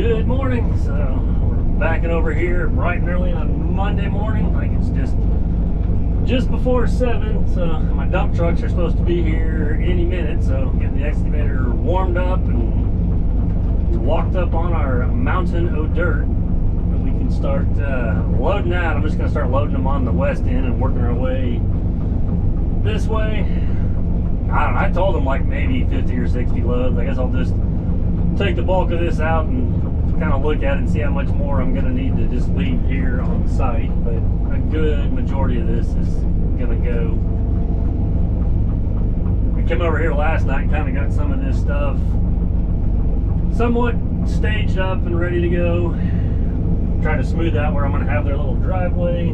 Good morning. So we're backing over here bright and early on Monday morning. I think it's just before 7. So my dump trucks are supposed to be here any minute. So getting the excavator warmed up and walked up on our mountain o' dirt. And we can start loading out. I'm just going to start loading them on the west end and working our way this way. I don't know. I told them like maybe 50 or 60 loads. I guess I'll just take the bulk of this out and kind of look at it and see how much more I'm going to need to just leave here on site. But a good majority of this is going to go. I came over here last night and kind of got some of this stuff somewhat staged up and ready to go. Try to smooth out where I'm going to have their little driveway.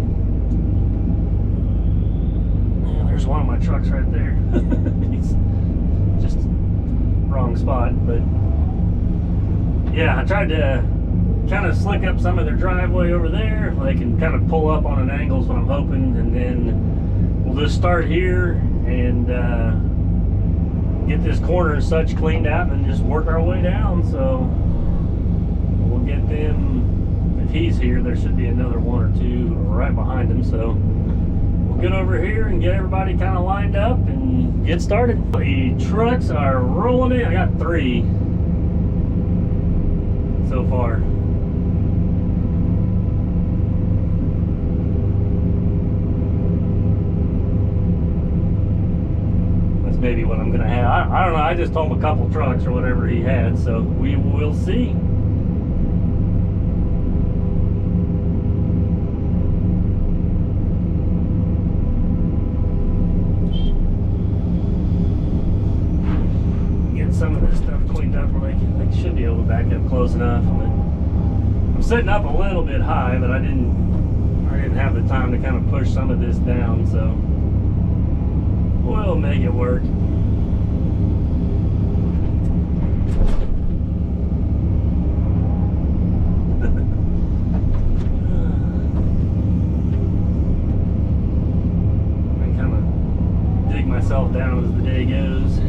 And there's one of my trucks right there. He's just wrong spot, but yeah, I tried to kind of slick up some of their driveway over there. They can kind of pull up on an angle is what I'm hoping, and then we'll just start here and get this corner and such cleaned out and just work our way down. So we'll get them, if he's here, there should be another one or two right behind him. So we'll get over here and get everybody kind of lined up and get started. The trucks are rolling in. I got 3 so far. That's maybe what I'm gonna have. I don't know. I just told him a couple trucks or whatever he had, so we will see. Some of this stuff cleaned up where they should be able to back up close enough. But I'm sitting up a little bit high, but I didn't have the time to kind of push some of this down, so we'll make it work. I kind of dig myself down as the day goes.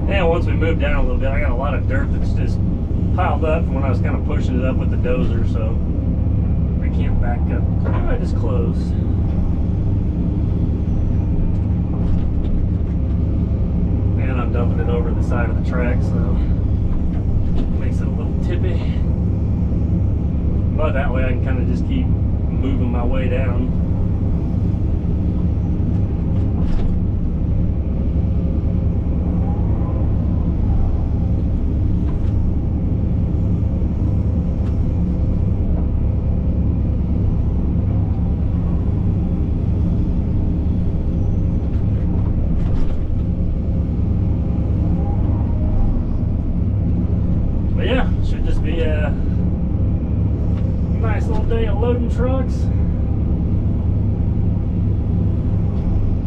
And once we move down a little bit, I got a lot of dirt that's just piled up from when I was kind of pushing it up with the dozer, so we can't back up quite as close. And I'm dumping it over the side of the track, so it makes it a little tippy. But that way I can kind of just keep moving my way down. Loading trucks. I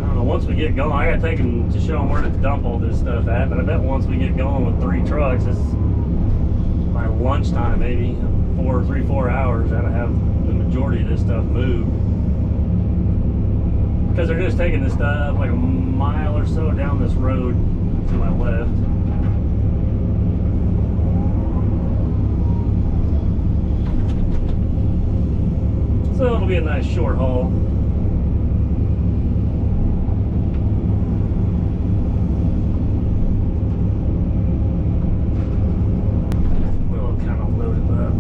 don't know, once we get going, I gotta take them to show them where to dump all this stuff at, but I bet once we get going with 3 trucks, it's by lunchtime, maybe 3-4 hours, I gotta have the majority of this stuff moved. Because they're just taking this stuff like a mile or so down this road to my left. So it'll be a nice short haul. We'll kind of load it up.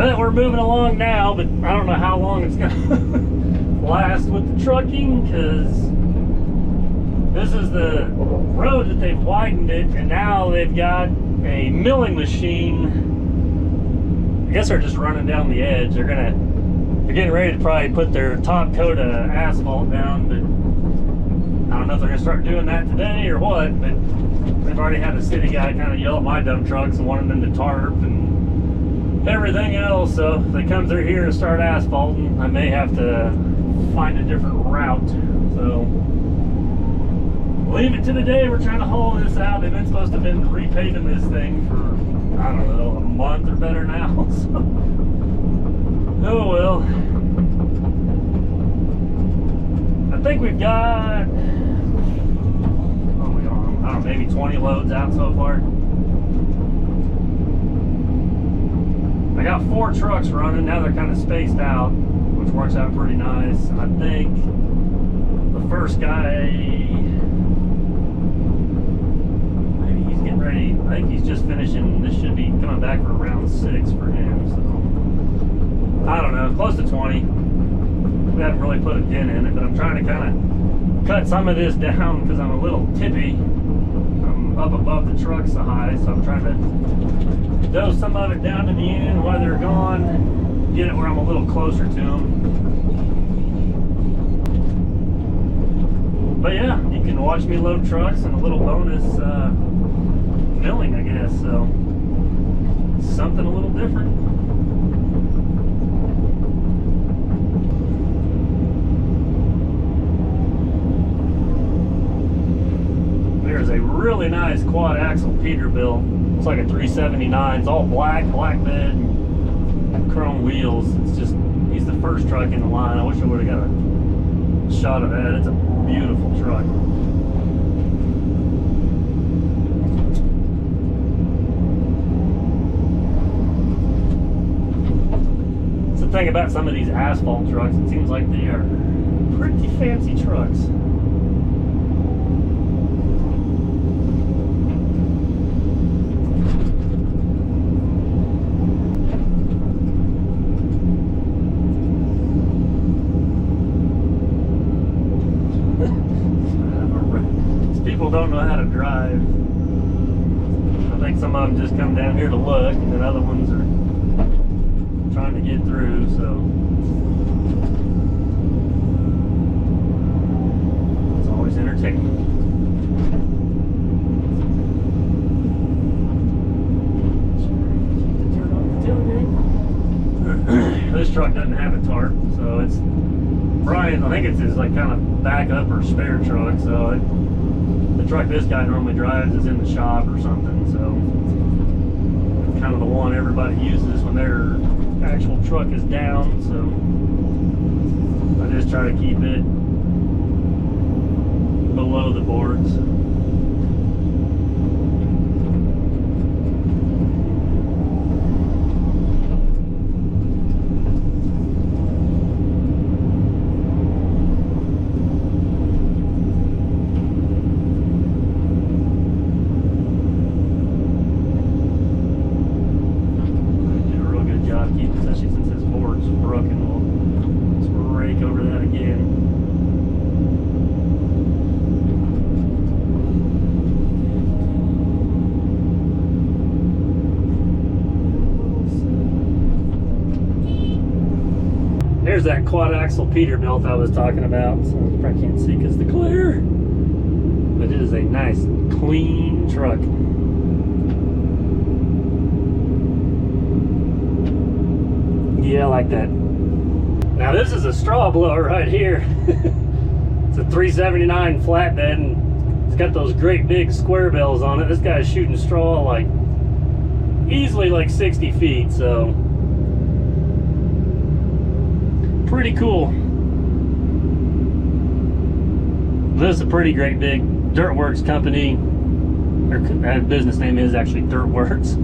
But we're moving along now, but I don't know how long it's gonna last with the trucking, because this is the road that they've widened it, and now they've got a milling machine. I guess they're just running down the edge. They're getting ready to probably put their top coat of asphalt down, but I don't know if they're gonna start doing that today or what. But they've already had a city guy kind of yell at my dump trucks and wanted them to tarp and everything else. So if they come through here and start asphalting, I may have to find a different route. So leave it to the day we're trying to haul this out. They've been supposed to have been repaving this thing for, I don't know, a month or better now. So, oh well. I think we've got, oh, I don't know, maybe 20 loads out so far. I got 4 trucks running. Now they're kind of spaced out, which works out pretty nice. And I think the first guy, maybe he's getting ready. I think he's just finishing. This should be coming back for round 6 for him. So I don't know, close to 20. We haven't really put a dent in it, but I'm trying to kind of cut some of this down because I'm a little tippy. I'm up above the truck so high, so I'm trying to dose some of it down to the end while they're gone, get it where I'm a little closer to them. But yeah, you can watch me load trucks and a little bonus milling, I guess. So something a little different. There's a really nice quad axle Peterbilt. It's like a 379. It's all black bed, and chrome wheels. It's just, he's the first truck in the line. I wish I would have got a shot of that. It's a beautiful truck. It's the thing about some of these asphalt trucks. It seems like they are pretty fancy trucks. Don't know how to drive. I think some of them just come down here to look, and then other ones are trying to get through, so it's always entertaining. This truck doesn't have a tarp, so it's Brian, I think it's his like kind of backup or spare truck, so the truck this guy normally drives is in the shop or something, so it's kind of the one everybody uses when their actual truck is down. So I just try to keep it below the boards. There's that quad axle Peterbilt I was talking about. So you probably can't see because of the glare, but it is a nice clean truck. Yeah, I like that. Now this is a straw blower right here. It's a 379 flatbed, and it's got those great big square bells on it. This guy's shooting straw like easily like 60 feet, so pretty cool. This is a pretty great big Earthworks company. Their business name is actually Earthworks.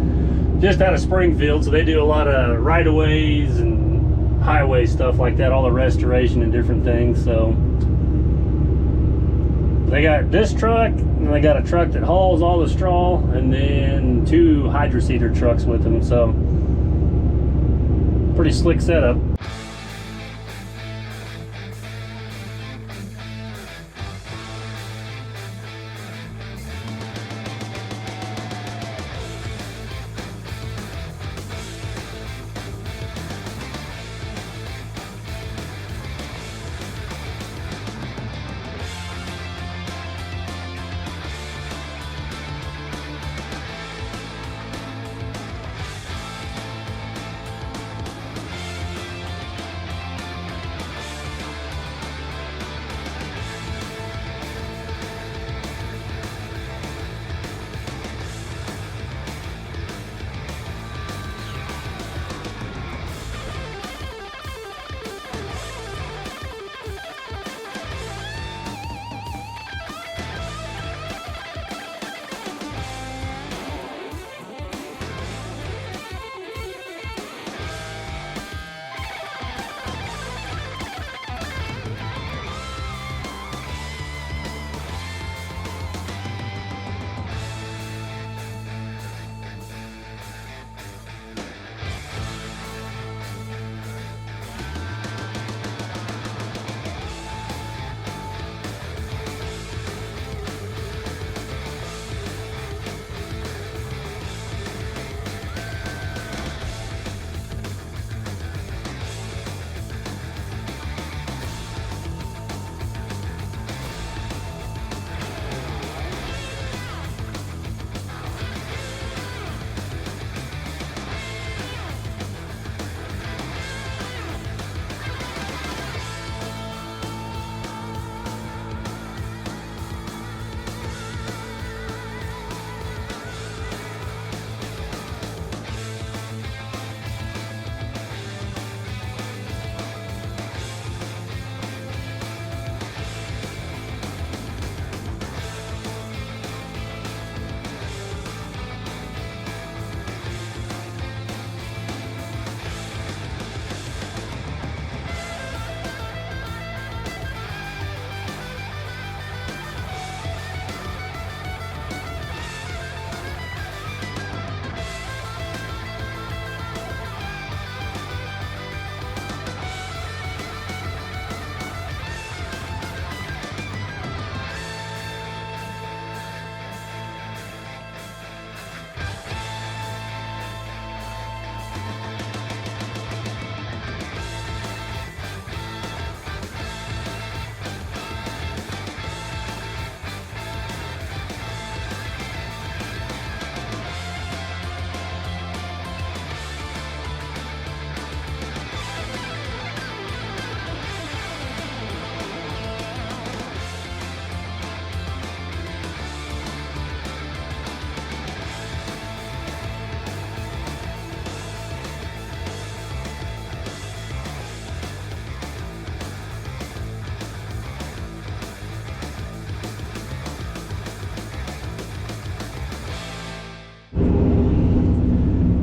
Just out of Springfield, so they do a lot of right-of-ways and highway stuff like that, all the restoration and different things. So they got this truck, and they got a truck that hauls all the straw, and then 2 hydroseeder trucks with them. So pretty slick setup.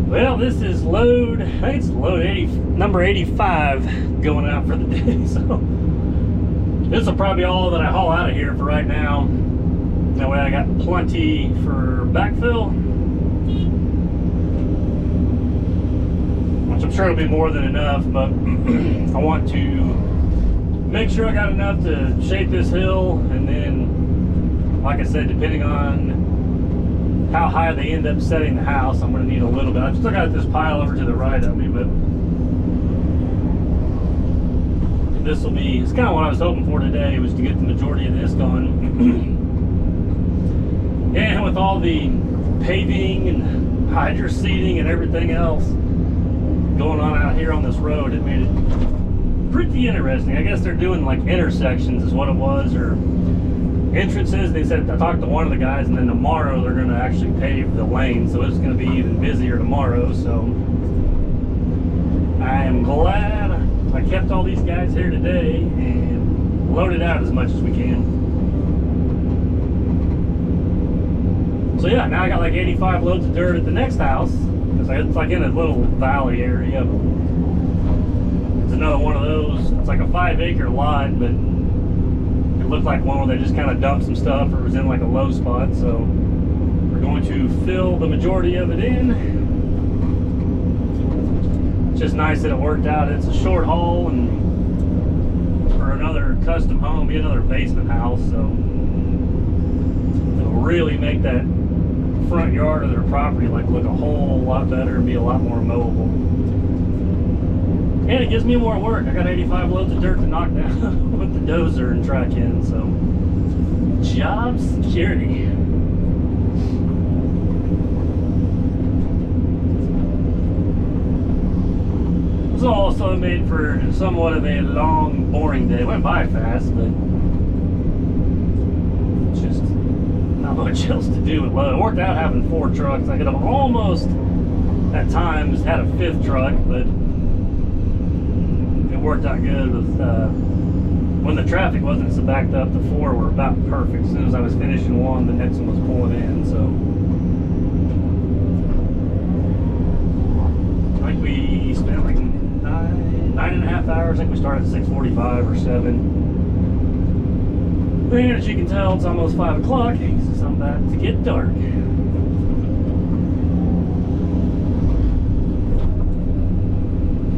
Well, this is load, I think it's load number 85 going out for the day, so this will probably be all that I haul out of here for right now. That way I got plenty for backfill, which I'm sure it'll be more than enough, but I want to make sure I got enough to shape this hill, and then, like I said, depending on how high they end up setting the house, I'm going to need a little bit. I've still got this pile over to the right of me, but this will be, it's kind of what I was hoping for today, was to get the majority of this going. And with all the paving and hydro seeding and everything else going on out here on this road, it made it pretty interesting. I guess they're doing like intersections is what it was, or entrances. They said, I talked to one of the guys, and then tomorrow they're going to actually pave the lane, so it's going to be even busier tomorrow. So I am glad I kept all these guys here today and loaded out as much as we can. So yeah, now I got like 85 loads of dirt at the next house. It's like in a little valley area. It's another one of those. It's like a 5-acre lot, but it looked like one where they just kind of dumped some stuff, or it was in like a low spot. So we're going to fill the majority of it in. it's just nice that it worked out. It's a short haul, and for another custom home, be another basement house, so it'll really make that front yard of their property like look a whole lot better and be a lot more mowable. And it gives me more work. I got 85 loads of dirt to knock down with the dozer and track in, so job security. This also made for somewhat of a long, boring day. It went by fast, but just not much else to do with load. It worked out having 4 trucks. I could have almost, at times, had a 5th truck, but it worked out good with, when the traffic wasn't so backed up, the 4 were about perfect. As soon as I was finishing one, the next one was pulling in, so. I think we spent like 9.5 hours. I think we started at 6:45 or 7. And as you can tell, it's almost 5 o'clock, so I'm about to get dark.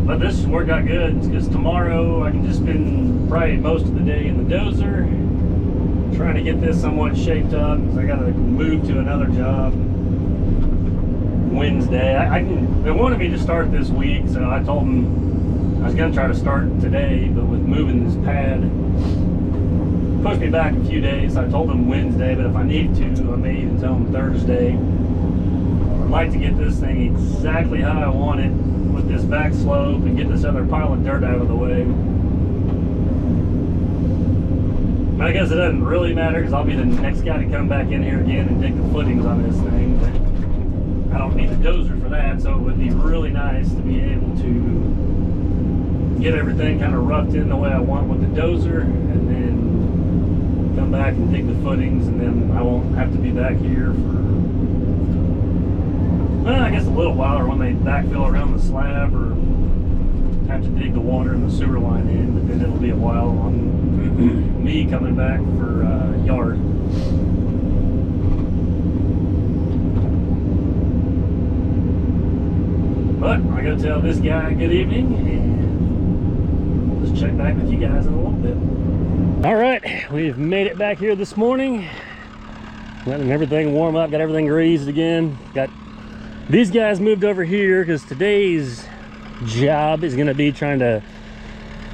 But this worked out good because tomorrow I can just spend probably most of the day in the dozer trying to get this somewhat shaped up because I got to move to another job Wednesday. They wanted me to start this week, so I told them I was going to try to start today, but with moving this pad, pushed me back a few days. So I told them Wednesday, but if I need to, I may even tell them Thursday. I'd like to get this thing exactly how I want it with this back slope and get this other pile of dirt out of the way. But I guess it doesn't really matter because I'll be the next guy to come back in here again and dig the footings on this thing. But I don't need a dozer for that, so it would be really nice to be able to get everything kind of roughed in the way I want with the dozer, and then come back and dig the footings, and then I won't have to be back here for, well, I guess a little while, or when they backfill around the slab, or have to dig the water and the sewer line in, but then it'll be a while on me coming back for yard. But I gotta tell this guy good evening, and let's check back with you guys in a little bit. All right, we've made it back here this morning. Letting everything warm up, got everything greased again. Got these guys moved over here because today's job is gonna be trying to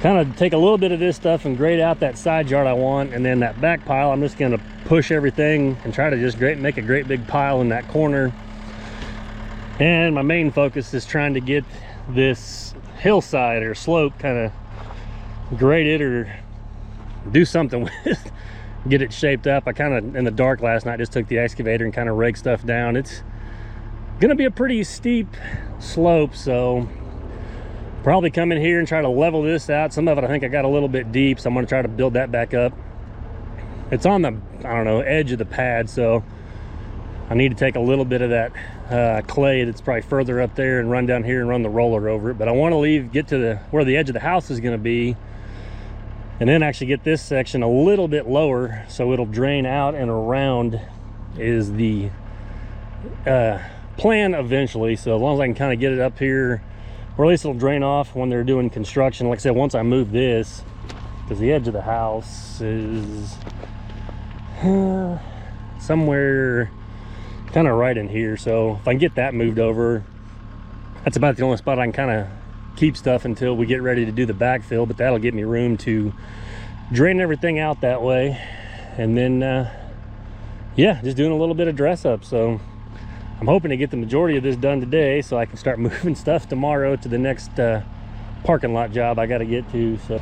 kind of take a little bit of this stuff and grade out that side yard I want, and then that back pile, I'm just gonna push everything and try to just make a great big pile in that corner. And my main focus is trying to get this hillside or slope kind of graded or do something with, get it shaped up. I kind of, in the dark last night, just took the excavator and kind of raked stuff down. It's gonna be a pretty steep slope, so probably come in here and try to level this out. Some of it I think I got a little bit deep, so I'm gonna try to build that back up. It's on the, I don't know, edge of the pad, so I need to take a little bit of that clay that's probably further up there and run down here and run the roller over it. But I want to get to where the edge of the house is going to be, and then actually get this section a little bit lower so it'll drain out and around is the plan eventually. So as long as I can kind of get it up here, or at least it'll drain off when they're doing construction. Like I said, once I move this, because the edge of the house is somewhere kind of right in here, so if I can get that moved over, that's about the only spot I can kind of keep stuff until we get ready to do the backfill. But that'll give me room to drain everything out that way, and then yeah, just doing a little bit of dress up. So I'm hoping to get the majority of this done today so I can start moving stuff tomorrow to the next parking lot job I got to get to. So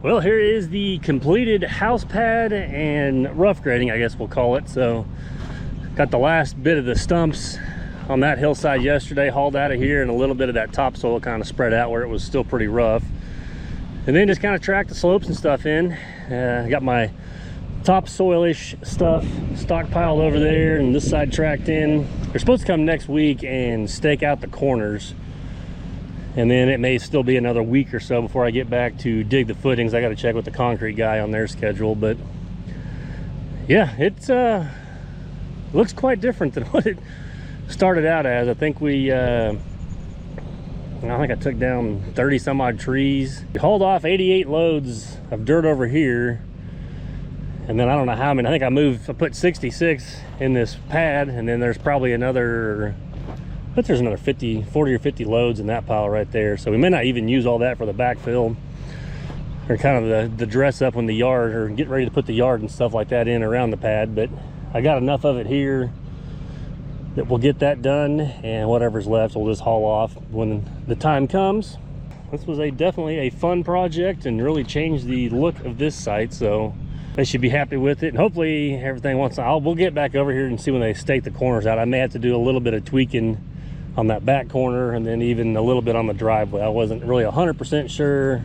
Well, here is the completed house pad and rough grading, I guess we'll call it. So got the last bit of the stumps on that hillside yesterday hauled out of here, and a little bit of that topsoil kind of spread out where it was still pretty rough, and then just kind of tracked the slopes and stuff in. Got my topsoil-ish stuff stockpiled over there, and this side tracked in. They're supposed to come next week and stake out the corners, and then it may still be another week or so before I get back to dig the footings. I got to check with the concrete guy on their schedule, but yeah, it's looks quite different than what it started out as. I think I think I took down 30 some odd trees. We hauled off 88 loads of dirt over here, and then I don't know how many. I think I put 66 in this pad, and then there's probably another, but there's another 40 or 50 loads in that pile right there. So we may not even use all that for the backfill, or kind of the dress up when the yard, or get ready to put the yard and stuff like that in around the pad. But I got enough of it here that we'll get that done, and whatever's left we'll just haul off when the time comes. This was definitely a fun project and really changed the look of this site, so they should be happy with it. And hopefully everything we'll get back over here and see when they stake the corners out. I may have to do a little bit of tweaking on that back corner, and then even a little bit on the driveway. I wasn't really 100% sure.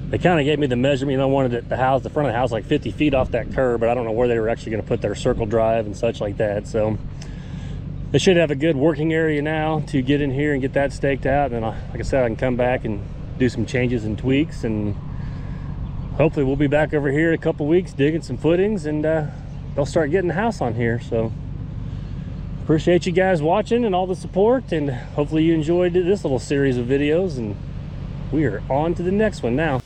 They kind of gave me the measurement. I wanted the front of the house like 50 feet off that curb, but I don't know where they were actually going to put their circle drive and such like that. So they should have a good working area now to get in here and get that staked out. And then, like I said, I can come back and do some changes and tweaks, and hopefully we'll be back over here in a couple weeks digging some footings, and they'll start getting the house on here. So appreciate you guys watching and all the support, and hopefully you enjoyed this little series of videos, and we are on to the next one now.